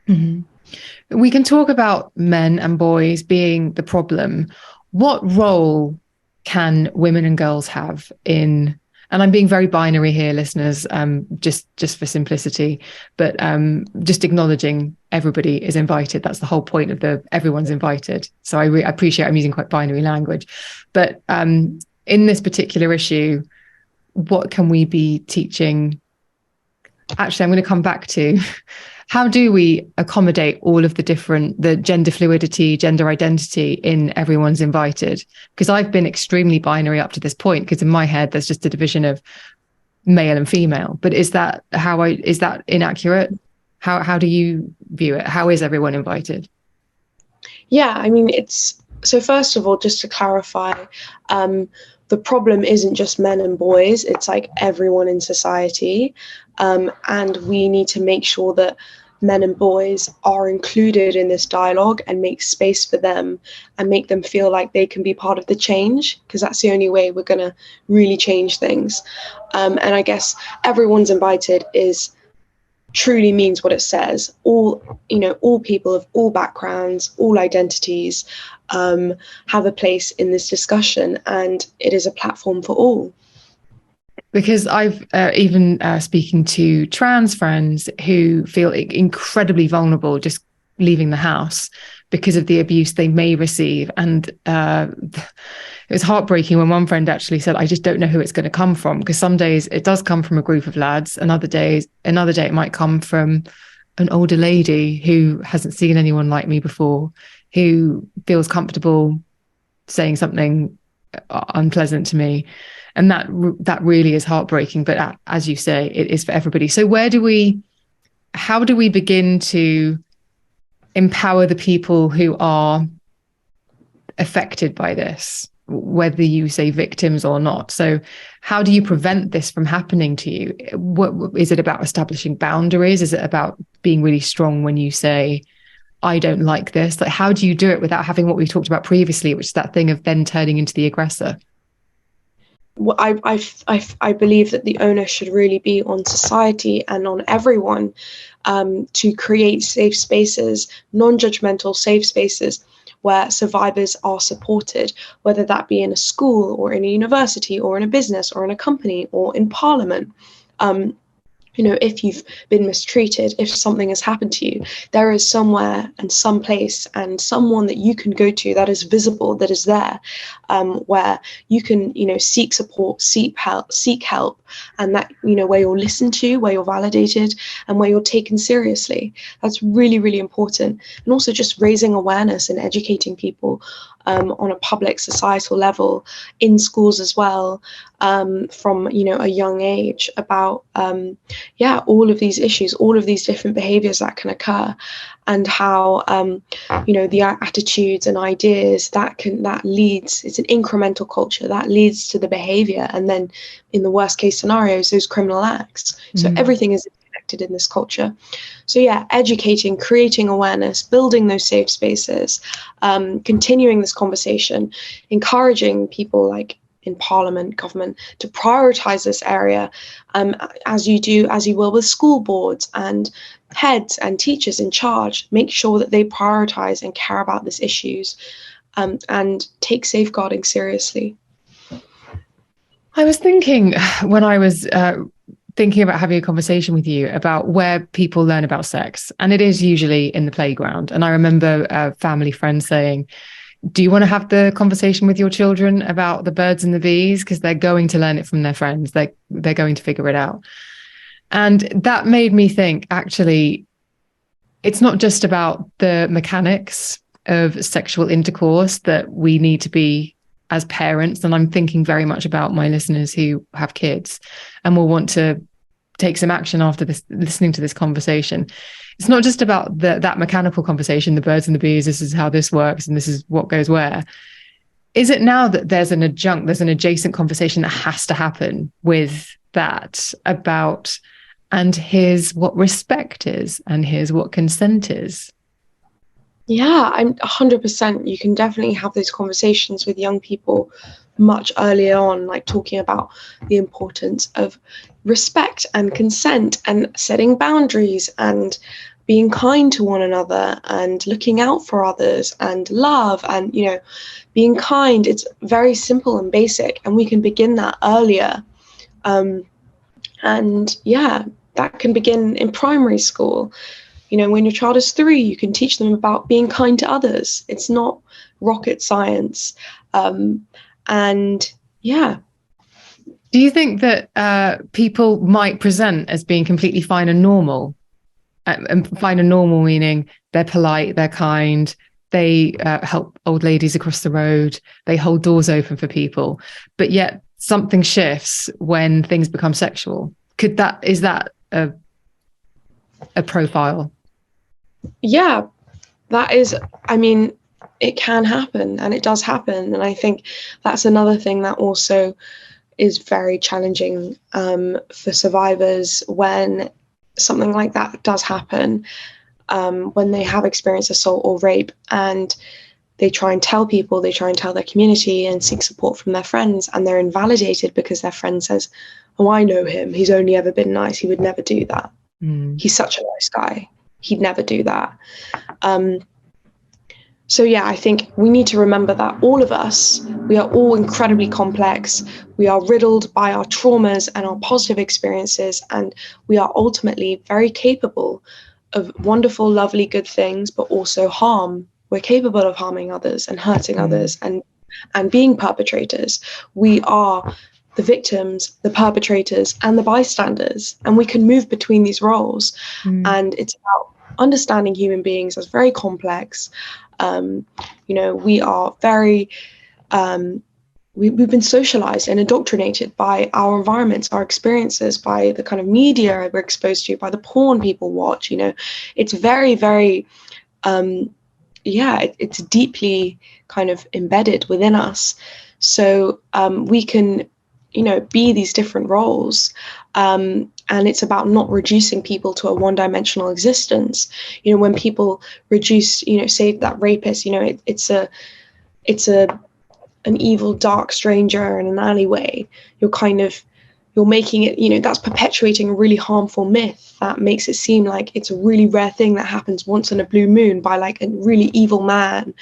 Mm-hmm. We can talk about men and boys being the problem. What role can women and girls have in, and I'm being very binary here, listeners, just for simplicity, but just acknowledging everybody is invited. That's the whole point of everyone's invited. So I appreciate I'm using quite binary language. But in this particular issue, what can we be teaching? Actually, I'm going to come back to how do we accommodate all of the gender fluidity, gender identity in everyone's invited? Because I've been extremely binary up to this point, because in my head, there's just a division of male and female. But is that inaccurate? How do you view it? How is everyone invited? Yeah, I mean, so first of all, just to clarify, the problem isn't just men and boys, it's like everyone in society. And we need to make sure that men and boys are included in this dialogue and make space for them and make them feel like they can be part of the change, because that's the only way we're going to really change things. And I guess everyone's invited truly means what it says. All people of all backgrounds, all identities have a place in this discussion, and it is a platform for all. Because I've even speaking to trans friends who feel incredibly vulnerable just leaving the house because of the abuse they may receive. And it was heartbreaking when one friend actually said, I just don't know who it's going to come from, because some days it does come from a group of lads, another day it might come from an older lady who hasn't seen anyone like me before, who feels comfortable saying something unpleasant to me. And that really is heartbreaking. But as you say, it is for everybody. So how do we begin to empower the people who are affected by this, whether you say victims or not? So how do you prevent this from happening to you? What is it about establishing boundaries? Is it about being really strong when you say, I don't like this? Like, how do you do it without having what we've talked about previously, which is that thing of then turning into the aggressor? Well, I believe that the onus should really be on society and on everyone to create safe spaces, non-judgmental safe spaces where survivors are supported, whether that be in a school or in a university or in a business or in a company or in parliament. If you've been mistreated, if something has happened to you, there is somewhere and some place and someone that you can go to that is visible, that is there, where you can, seek support, seek help, and that, where you're listened to, where you're validated, and where you're taken seriously. That's really, really important. And also just raising awareness and educating people on a public societal level in schools as well, from a young age about all of these issues, all of these different behaviors that can occur, and how the attitudes and ideas that leads, it's an incremental culture that leads to the behavior, and then in the worst case scenarios, those criminal acts. So everything is connected in this culture. So educating, creating awareness, building those safe spaces, continuing this conversation, encouraging people like in parliament, government, to prioritize this area, as you will with school boards and heads and teachers in charge. Make sure that they prioritize and care about these issues, and take safeguarding seriously. I was thinking when I was thinking about having a conversation with you about where people learn about sex, and it is usually in the playground. And I remember a family friend saying, do you want to have the conversation with your children about the birds and the bees? Because they're going to learn it from their friends. They're going to figure it out. And that made me think, actually, it's not just about the mechanics of sexual intercourse that we need to be as parents. And I'm thinking very much about my listeners who have kids and will want to take some action after this, listening to this conversation. It's not just about that mechanical conversation, the birds and the bees, this is how this works and this is what goes where. Is it now that there's an adjacent conversation that has to happen with that about and here's what respect is, and here's what consent is. Yeah, I'm 100%. You can definitely have those conversations with young people much earlier on, like talking about the importance of respect and consent and setting boundaries and being kind to one another and looking out for others and love and, being kind. It's very simple and basic, and we can begin that earlier. And yeah, that can begin in primary school. When your child is 3, you can teach them about being kind to others. It's not rocket science. And yeah. Do you think that people might present as being completely fine and normal? And fine and normal meaning they're polite, they're kind, they help old ladies across the road, they hold doors open for people, but yet something shifts when things become sexual. Is that a profile? Yeah, that is, it can happen, and it does happen. And I think that's another thing that also is very challenging for survivors when something like that does happen, when they have experienced assault or rape, and they try and tell people, they try and tell their community and seek support from their friends, and they're invalidated because their friend says, oh, I know him, he's only ever been nice, he would never do that. He's such a nice guy, he'd never do that. So yeah, I think we need to remember that all of us, we are all incredibly complex. We are riddled by our traumas and our positive experiences, and we are ultimately very capable of wonderful, lovely, good things, but also harm. We're capable of harming others and hurting others and being perpetrators. We are the victims, the perpetrators, and the bystanders, and we can move between these roles. And it's about understanding human beings as very complex. We are very, we've been socialized and indoctrinated by our environments, our experiences, by the kind of media we're exposed to, by the porn people watch. It's very, very, it's deeply kind of embedded within us. So we can, be these different roles. And it's about not reducing people to a one-dimensional existence. When people reduce, say that rapist, it's an evil, dark stranger in an alleyway. You're making it, that's perpetuating a really harmful myth that makes it seem like it's a really rare thing that happens once in a blue moon by like a really evil man.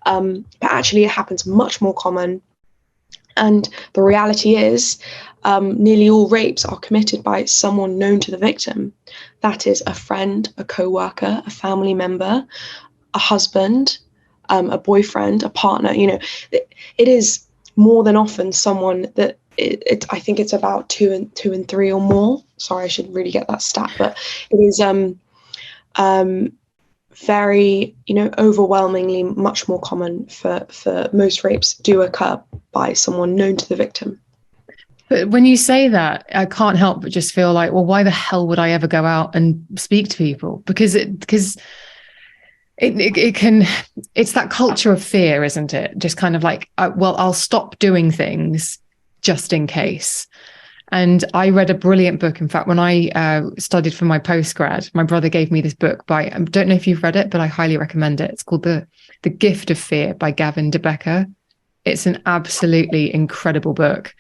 But actually it happens much more common. And the reality is, nearly all rapes are committed by someone known to the victim. That is a friend, a co-worker, a family member, a husband, a boyfriend, a partner. It is more than often someone that I think it's about two and three or more. Sorry, I should really get that stat, but it is very, overwhelmingly much more common for most rapes do occur by someone known to the victim. But when you say that, I can't help but just feel like, well, why the hell would I ever go out and speak to people? Because it's that culture of fear, isn't it? Just kind of like, I'll stop doing things just in case. And I read a brilliant book. In fact, when I studied for my postgrad, my brother gave me this book I don't know if you've read it, but I highly recommend it. It's called The Gift of Fear by Gavin de Becker. It's an absolutely incredible book.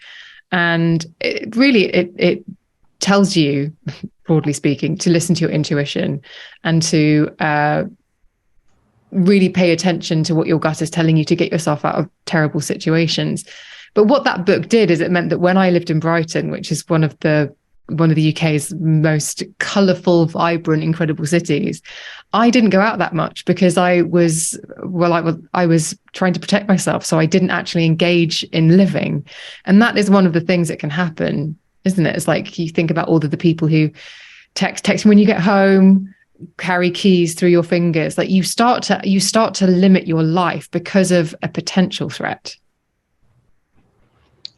And it tells you, broadly speaking, to listen to your intuition and to really pay attention to what your gut is telling you to get yourself out of terrible situations. But what that book did is it meant that when I lived in Brighton, which is one of the UK's most colourful, vibrant, incredible cities, I didn't go out that much because I was trying to protect myself. So I didn't actually engage in living. And that is one of the things that can happen, isn't it? It's like you think about all of the people who text when you get home, carry keys through your fingers. Like you start to limit your life because of a potential threat.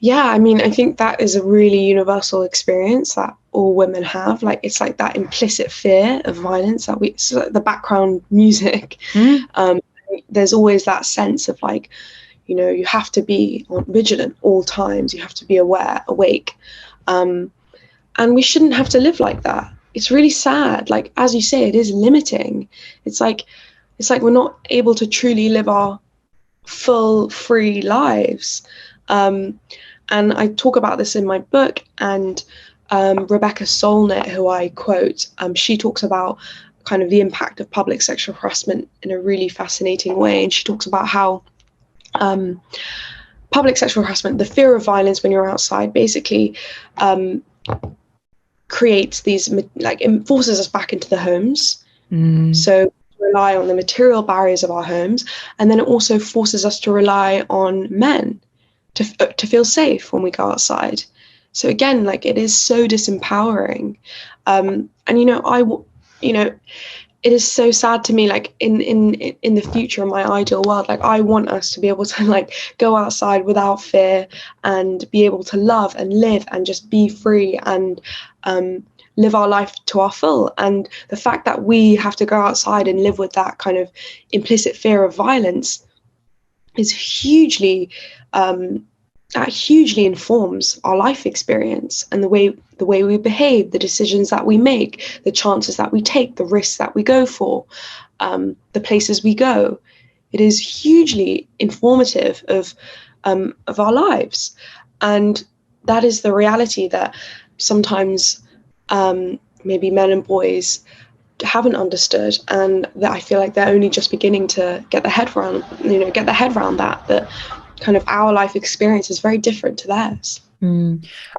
Yeah, I think that is a really universal experience that all women have. Like, it's like that implicit fear of violence that it's like the background music. There's always that sense of like, you have to be vigilant all times. You have to be aware, awake. And we shouldn't have to live like that. it's really sad. Like, as you say, it is limiting. It's like we're not able to truly live our full, free lives. And I talk about this in my book, and Rebecca Solnit, who I quote, she talks about kind of the impact of public sexual harassment in a really fascinating way. And she talks about how public sexual harassment, the fear of violence when you're outside, basically creates these, like, it forces us back into the homes. So rely on the material barriers of our homes, and then it also forces us to rely on men to feel safe when we go outside. So again, like, it is so disempowering. And it is so sad to me, like, in the future, in my ideal world, like, I want us to be able to, like, go outside without fear and be able to love and live and just be free and live our life to our full. And the fact that we have to go outside and live with that kind of implicit fear of violence is hugely that hugely informs our life experience and the way we behave, the decisions that we make, the chances that we take, the risks that we go for, the places we go. It is hugely informative of our lives. And that is the reality that sometimes maybe men and boys haven't understood, and that I feel like they're only just beginning to get their head around that kind of our life experience is very different to theirs.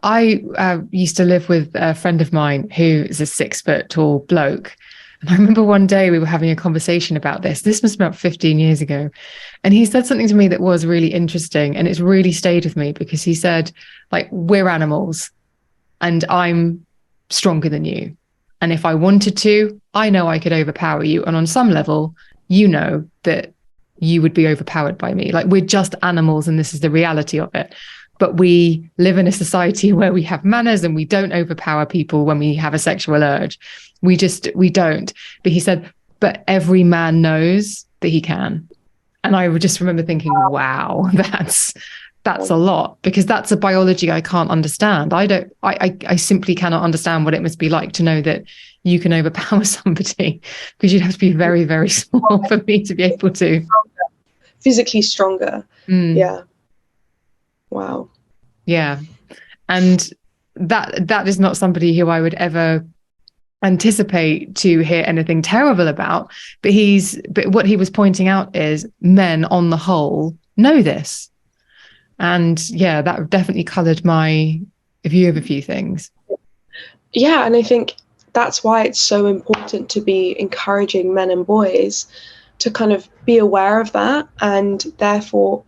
I used to live with a friend of mine who is a 6 foot tall bloke. And I remember one day we were having a conversation about this. This was about 15 years ago. And he said something to me that was really interesting. And it's really stayed with me, because he said, like, we're animals and I'm stronger than you. And if I wanted to, I know I could overpower you. And on some level, you know that you would be overpowered by me. Like, we're just animals, and this is the reality of it. But we live in a society where we have manners, and we don't overpower people when we have a sexual urge. We don't. But he said, but every man knows that he can. And I would just remember thinking, wow, that's a lot, because that's a biology I can't understand. I simply cannot understand what it must be like to know that you can overpower somebody, because you'd have to be very, very small for me to be able to. Physically stronger. Yeah. Wow. Yeah. And that is not somebody who I would ever anticipate to hear anything terrible about. But what he was pointing out is men on the whole know this. And yeah, that definitely coloured my view of a few things. Yeah, and I think that's why it's so important to be encouraging men and boys to kind of be aware of that, and therefore,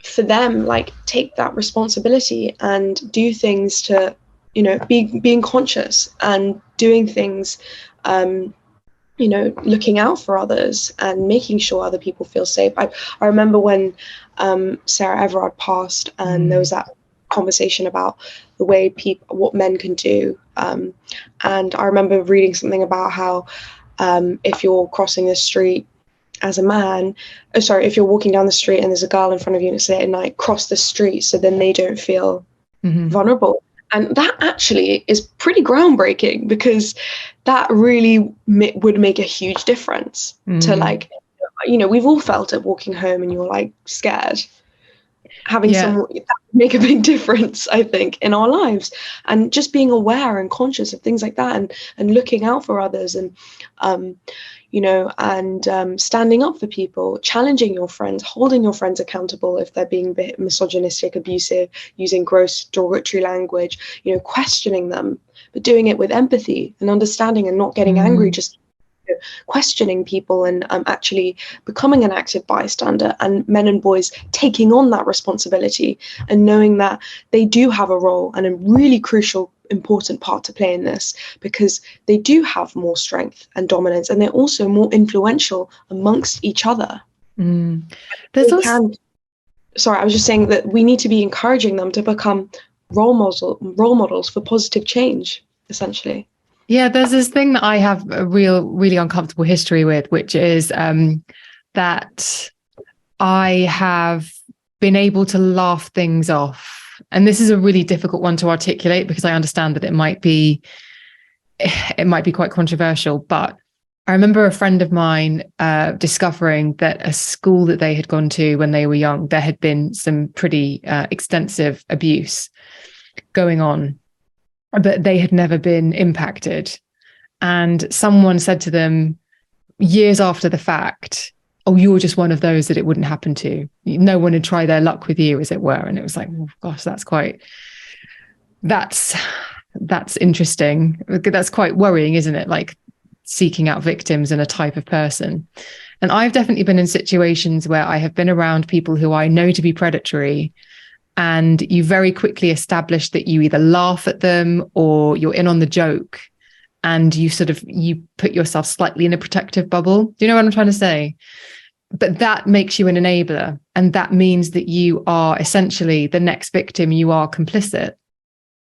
for them, like, take that responsibility and do things to, being conscious and doing things, looking out for others and making sure other people feel safe. I remember when Sarah Everard passed, and there was that conversation about the way what men can do. And I remember reading something about how if you're crossing the street as a man, if you're walking down the street and there's a girl in front of you and it's late at night, cross the street so then they don't feel vulnerable. And that actually is pretty groundbreaking, because that really would make a huge difference to, like, we've all felt it walking home and you're, like, scared. Having someone that would make a big difference, I think, in our lives, and just being aware and conscious of things like that, and looking out for others, and standing up for people, challenging your friends, holding your friends accountable if they're being misogynistic, abusive, using gross derogatory language, questioning them, but doing it with empathy and understanding, and not getting angry, just questioning people, and actually becoming an active bystander, and men and boys taking on that responsibility and knowing that they do have a role and a really crucial, important part to play in this, because they do have more strength and dominance, and they're also more influential amongst each other. There's also... Sorry, I was just saying that we need to be encouraging them to become role models for positive change, essentially. Yeah, there's this thing that I have a really uncomfortable history with, which is that I have been able to laugh things off And this is a really difficult one to articulate because I understand that it might be quite controversial, but I remember a friend of mine discovering that a school that they had gone to when they were young, there had been some pretty extensive abuse going on, but they had never been impacted. And someone said to them years after the fact, oh, you're just one of those that it wouldn't happen to. No one would try their luck with you, as it were. And it was like, oh, gosh, that's interesting. That's quite worrying, isn't it? Like seeking out victims and a type of person. And I've definitely been in situations where I have been around people who I know to be predatory, and you very quickly establish that you either laugh at them or you're in on the joke, and you put yourself slightly in a protective bubble. Do you know what I'm trying to say? But that makes you an enabler. And that means that you are essentially the next victim. You are complicit,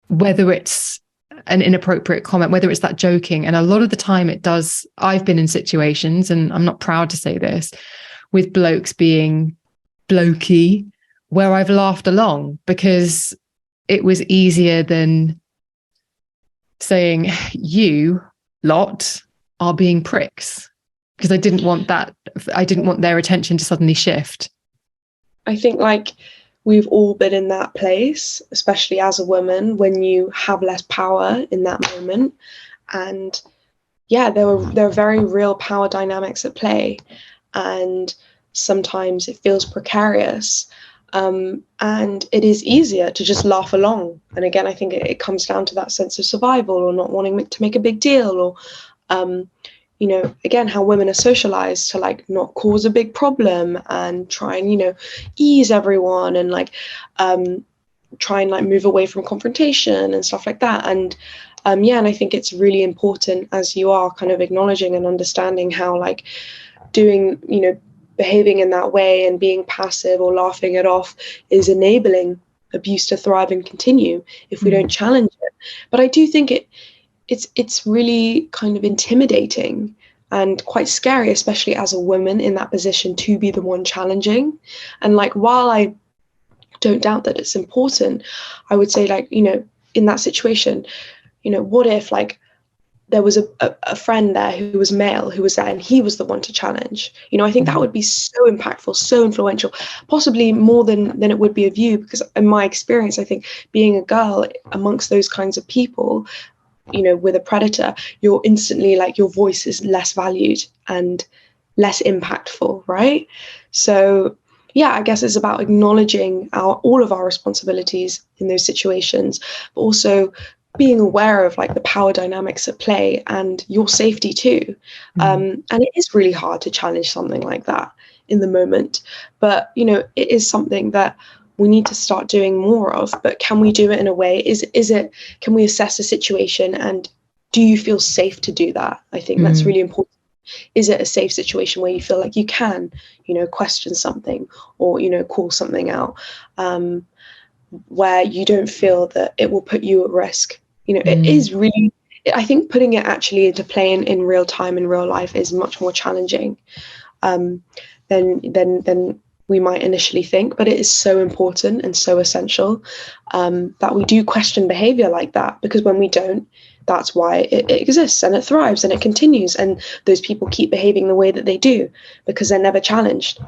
whether it's an inappropriate comment, whether it's that joking. And a lot of the time it does. I've been in situations, and I'm not proud to say this, with blokes being blokey, where I've laughed along because it was easier than saying, you lot are being pricks, because I didn't want their attention to suddenly shift. I think like we've all been in that place, especially as a woman, when you have less power in that moment. And yeah, there are very real power dynamics at play. And sometimes it feels precarious. And it is easier to just laugh along. And again, I think it comes down to that sense of survival, or not wanting to make a big deal, or, again, how women are socialized to like not cause a big problem and try and, ease everyone and like try and like move away from confrontation and stuff like that. And and I think it's really important, as you are kind of acknowledging and understanding how like doing, behaving in that way and being passive or laughing it off is enabling abuse to thrive and continue if we don't challenge it. But I do think it's really kind of intimidating and quite scary, especially as a woman in that position, to be the one challenging. And like, while I don't doubt that it's important, I would say like, in that situation, what if like there was a friend there who was male, who was there, and he was the one to challenge? I think that would be so impactful, so influential, possibly more than it would be of you, because in my experience, I think being a girl amongst those kinds of people, with a predator, you're instantly like, your voice is less valued and less impactful, right? So yeah, I guess it's about acknowledging all of our responsibilities in those situations, but also being aware of like the power dynamics at play and your safety too. And it is really hard to challenge something like that in the moment, but it is something that we need to start doing more of. But can we do it in a way? Can we assess the situation, and do you feel safe to do that? I think that's really important. Is it a safe situation where you feel like you can, question something or, call something out, where you don't feel that it will put you at risk? It is really, I think putting it actually into play in real time, in real life, is much more challenging than we might initially think. But it is so important and so essential that we do question behavior like that, because when we don't, that's why it exists and it thrives and it continues. And those people keep behaving the way that they do because they're never challenged.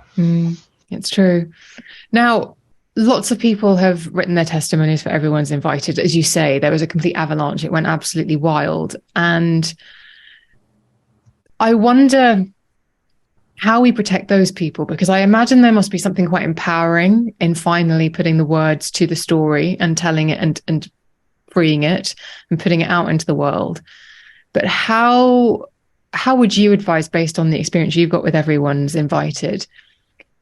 It's true. Now, lots of people have written their testimonies for Everyone's Invited. As you say, there was a complete avalanche. It went absolutely wild. And I wonder how we protect those people, because I imagine there must be something quite empowering in finally putting the words to the story and telling it and freeing it and putting it out into the world. But how would you advise, based on the experience you've got with Everyone's Invited,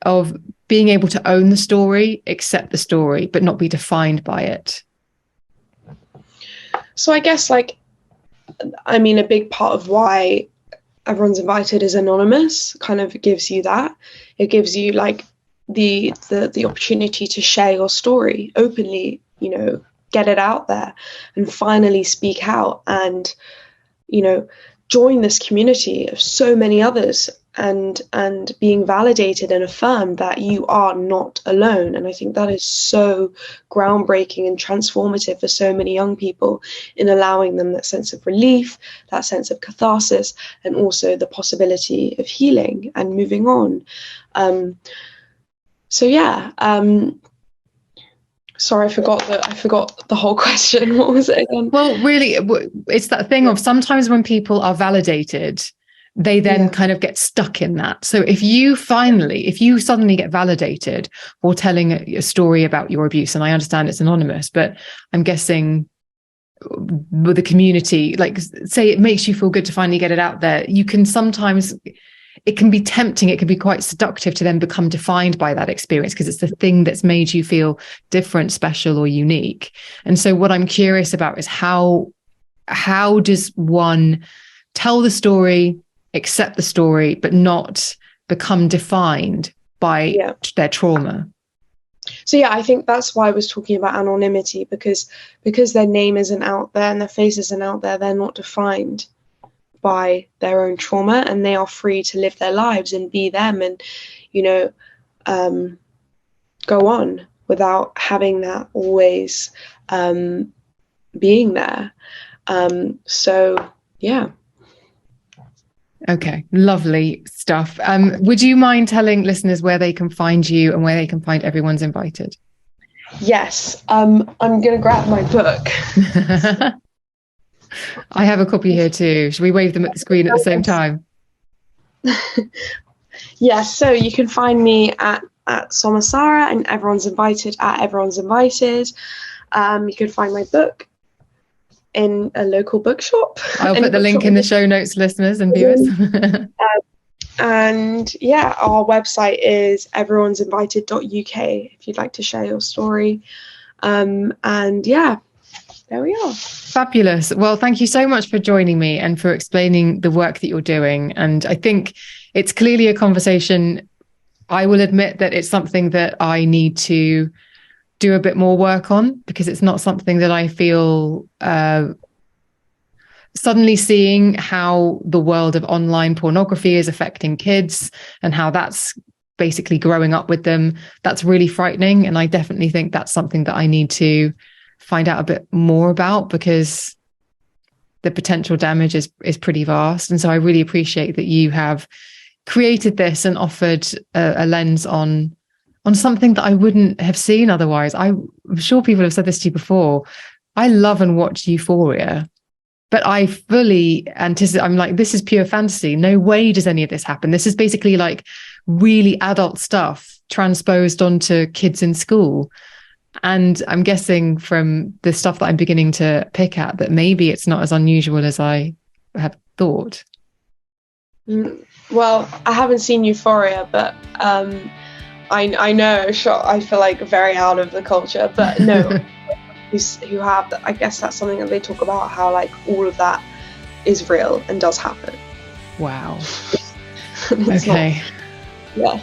of being able to own the story, accept the story, but not be defined by it? So I guess a big part of why Everyone's Invited is anonymous kind of gives you that. It gives you like the opportunity to share your story openly, get it out there and finally speak out. And, join this community of so many others, and being validated and affirmed that you are not alone. And I think that is so groundbreaking and transformative for so many young people, in allowing them that sense of relief, that sense of catharsis, and also the possibility of healing and moving on. Sorry, I forgot the whole question. What was it again? Well, really, it's that thing of sometimes when people are validated, they then kind of get stuck in that. So if you suddenly get validated for telling a story about your abuse, and I understand it's anonymous, but I'm guessing with the community, like, say it makes you feel good to finally get it out there, you can sometimes, it can be tempting, it can be quite seductive to then become defined by that experience, because it's the thing that's made you feel different, special, or unique. And so what I'm curious about is how does one tell the story, accept the story, but not become defined by their trauma? So I think that's why I was talking about anonymity, because their name isn't out there and their face isn't out there, they're not defined by their own trauma, and they are free to live their lives and be them, and go on without having that always being there. Okay, lovely stuff. Would you mind telling listeners where they can find you and where they can find Everyone's Invited? Yes, I'm going to grab my book. I have a copy here too. Should we wave them at the screen at the same time? Yes, so you can find me at Soma Sara, and Everyone's Invited at Everyone's Invited. You can find my book in a local bookshop. I'll put the link in the show notes, listeners and viewers. And our website is everyone'sinvited.uk if you'd like to share your story. There we are. Fabulous. Well, thank you so much for joining me and for explaining the work that you're doing. And I think it's clearly a conversation. I will admit that it's something that I need to do a bit more work on, because it's not something that I feel suddenly seeing how the world of online pornography is affecting kids and how that's basically growing up with them. That's really frightening. And I definitely think that's something that I need to find out a bit more about, because the potential damage is pretty vast. And so I really appreciate that you have created this and offered a lens on something that I wouldn't have seen otherwise. I'm sure people have said this to you before. I love and watch Euphoria, but I fully anticipate, I'm like, this is pure fantasy. No way does any of this happen. This is basically like really adult stuff transposed onto kids in school. And I'm guessing from the stuff that I'm beginning to pick at that maybe it's not as unusual as I have thought. Well, I haven't seen Euphoria, but I know, sure, I feel like very out of the culture, but no, who have that, I guess that's something that they talk about, how like all of that is real and does happen. Wow. Okay. Yeah.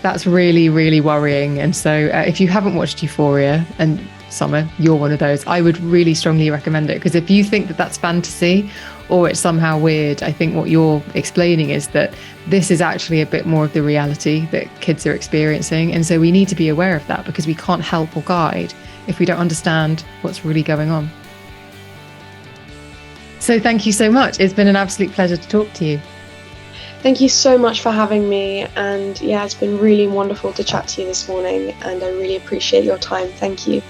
That's really, really worrying. And so if you haven't watched Euphoria, and Summer, you're one of those, I would really strongly recommend it, because if you think that that's fantasy or it's somehow weird, I think what you're explaining is that this is actually a bit more of the reality that kids are experiencing. And so we need to be aware of that, because we can't help or guide if we don't understand what's really going on. So thank you so much. It's been an absolute pleasure to talk to you. Thank you so much for having me. And it's been really wonderful to chat to you this morning, and I really appreciate your time. Thank you.